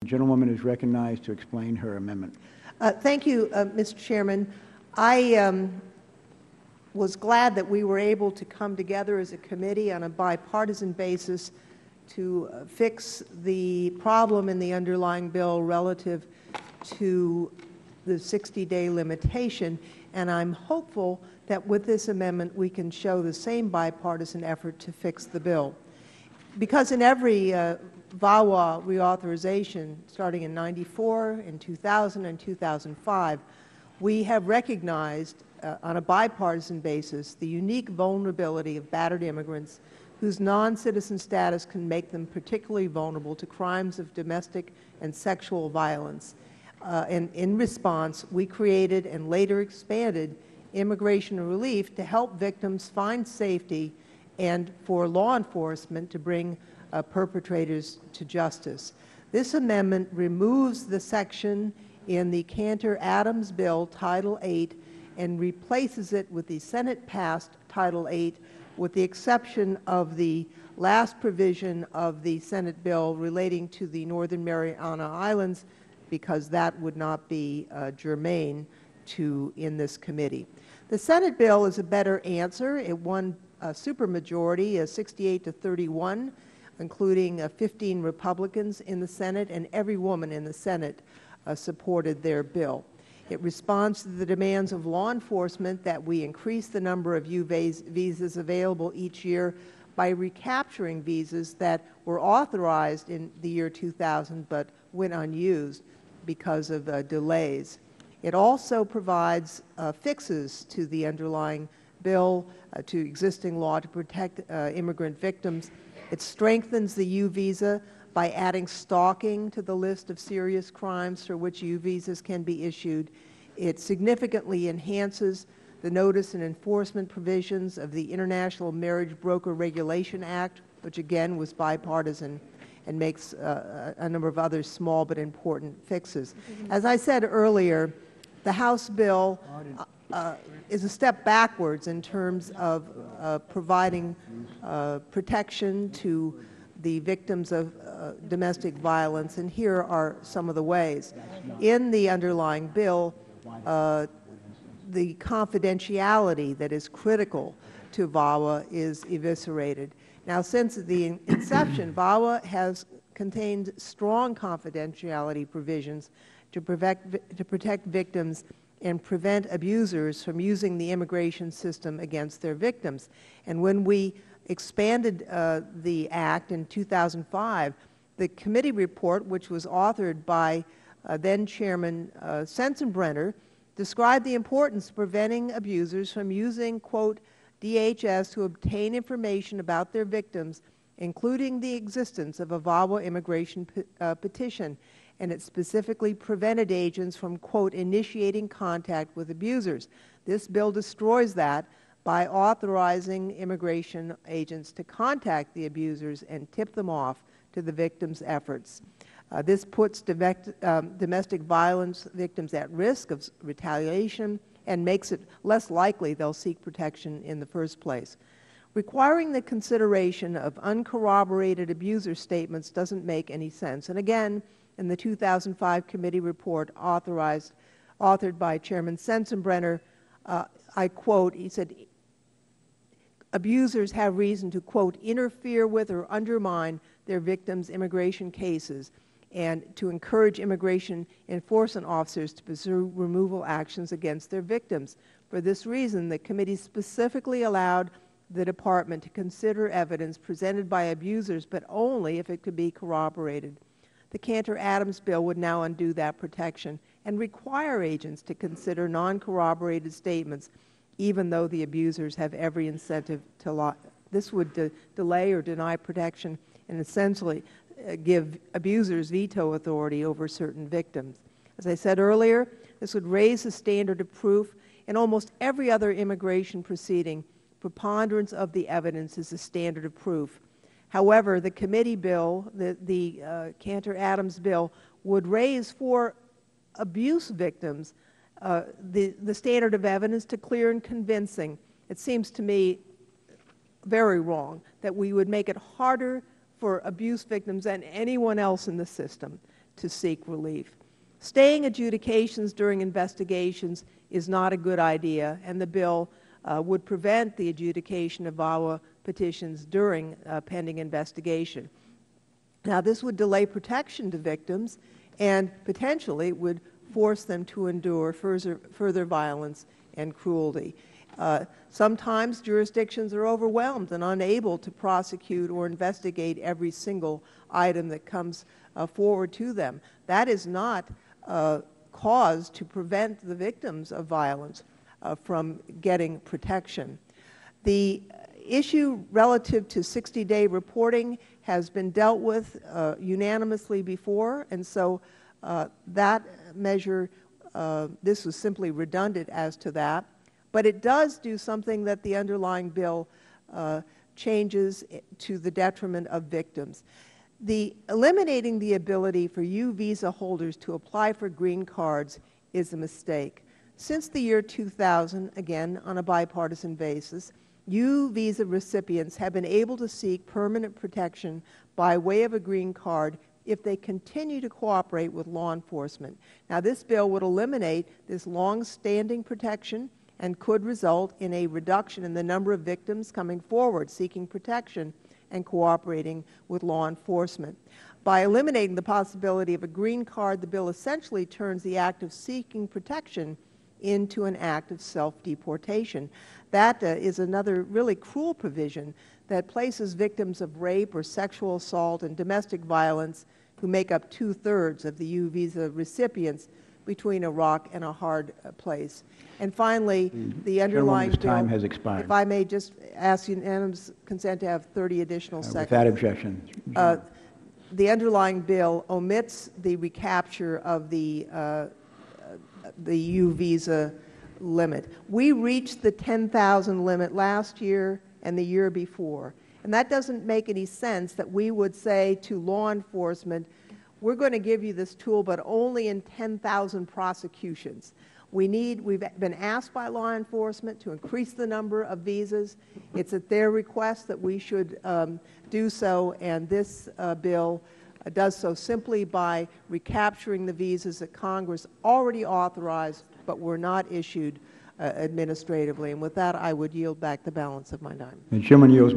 The gentlewoman is recognized to explain her amendment. Thank you, Mr. Chairman. I was glad that we were able to come together as a committee on a bipartisan basis to fix the problem in the underlying bill relative to the 60-day limitation, and I'm hopeful that with this amendment we can show the same bipartisan effort to fix the bill. Because in every VAWA reauthorization, starting in '94, in 2000, and 2005, we have recognized on a bipartisan basis the unique vulnerability of battered immigrants whose non-citizen status can make them particularly vulnerable to crimes of domestic and sexual violence. And in response, we created and later expanded immigration relief to help victims find safety and for law enforcement to bring perpetrators to justice. This amendment removes the section in the Cantor-Adams bill, Title VIII, and replaces it with the Senate-passed Title VIII, with the exception of the last provision of the Senate bill relating to the Northern Mariana Islands, because that would not be germane to in this committee. The Senate bill is a better answer. It won a supermajority, 68-31, including 15 Republicans in the Senate, and every woman in the Senate supported their bill. It responds to the demands of law enforcement that we increase the number of U visas available each year by recapturing visas that were authorized in the year 2000 but went unused because of delays. It also provides fixes to the underlying bill, to existing law to protect immigrant victims. It strengthens the U visa by adding stalking to the list of serious crimes for which U visas can be issued. It significantly enhances the notice and enforcement provisions of the International Marriage Broker Regulation Act, which again was bipartisan, and makes a number of other small but important fixes. As I said earlier, the House bill is a step backwards in terms of providing protection to the victims of domestic violence, and here are some of the ways. In the underlying bill, the confidentiality that is critical to VAWA is eviscerated. Now, since the inception, VAWA has contained strong confidentiality provisions to protect victims and prevent abusers from using the immigration system against their victims. And when we expanded the Act in 2005, the committee report, which was authored by then-Chairman Sensenbrenner, described the importance of preventing abusers from using, quote, DHS to obtain information about their victims, including the existence of a VAWA immigration petition, and it specifically prevented agents from, quote, initiating contact with abusers. This bill destroys that by authorizing immigration agents to contact the abusers and tip them off to the victims' efforts. This puts domestic violence victims at risk of retaliation and makes it less likely they'll seek protection in the first place. Requiring the consideration of uncorroborated abuser statements doesn't make any sense. And again, in the 2005 committee report authored by Chairman Sensenbrenner, I quote, he said, abusers have reason to, quote, interfere with or undermine their victims' immigration cases, and to encourage immigration enforcement officers to pursue removal actions against their victims. For this reason, the committee specifically allowed the Department to consider evidence presented by abusers, but only if it could be corroborated. The Cantor-Adams bill would now undo that protection and require agents to consider non-corroborated statements, even though the abusers have every incentive to lie. This would delay or deny protection and essentially give abusers veto authority over certain victims. As I said earlier, this would raise the standard of proof. In almost every other immigration proceeding, preponderance of the evidence is the standard of proof. However, the committee bill, the Cantor-Adams bill, would raise for abuse victims the standard of evidence to clear and convincing. It seems to me very wrong that we would make it harder for abuse victims and anyone else in the system to seek relief. Staying adjudications during investigations is not a good idea, and the bill would prevent the adjudication of VAWA petitions during pending investigation. Now, this would delay protection to victims and potentially would force them to endure further violence and cruelty. Sometimes jurisdictions are overwhelmed and unable to prosecute or investigate every single item that comes forward to them. That is not cause to prevent the victims of violence from getting protection. The issue relative to 60-day reporting has been dealt with unanimously before, and so that measure, this was simply redundant as to that. But it does do something that the underlying bill changes to the detriment of victims. Eliminating the ability for U visa holders to apply for green cards is a mistake. Since the year 2000, again on a bipartisan basis, U visa recipients have been able to seek permanent protection by way of a green card if they continue to cooperate with law enforcement. Now, this bill would eliminate this long-standing protection and could result in a reduction in the number of victims coming forward seeking protection and cooperating with law enforcement. By eliminating the possibility of a green card, the bill essentially turns the act of seeking protection into an act of self-deportation. That is another really cruel provision that places victims of rape or sexual assault and domestic violence, who make up 2/3 of the U visa recipients, between a rock and a hard place. And finally, the underlying bill, time has expired. If I may just ask unanimous consent to have 30 additional seconds. Without objection. The underlying bill omits the recapture of the U visa limit. We reached the 10,000 limit last year and the year before. And that doesn't make any sense that we would say to law enforcement, we're going to give you this tool, but only in 10,000 prosecutions. We've been asked by law enforcement to increase the number of visas. It's at their request that we should do so, and this bill does so simply by recapturing the visas that Congress already authorized but were not issued administratively. And with that, I would yield back the balance of my time. The chairman yields.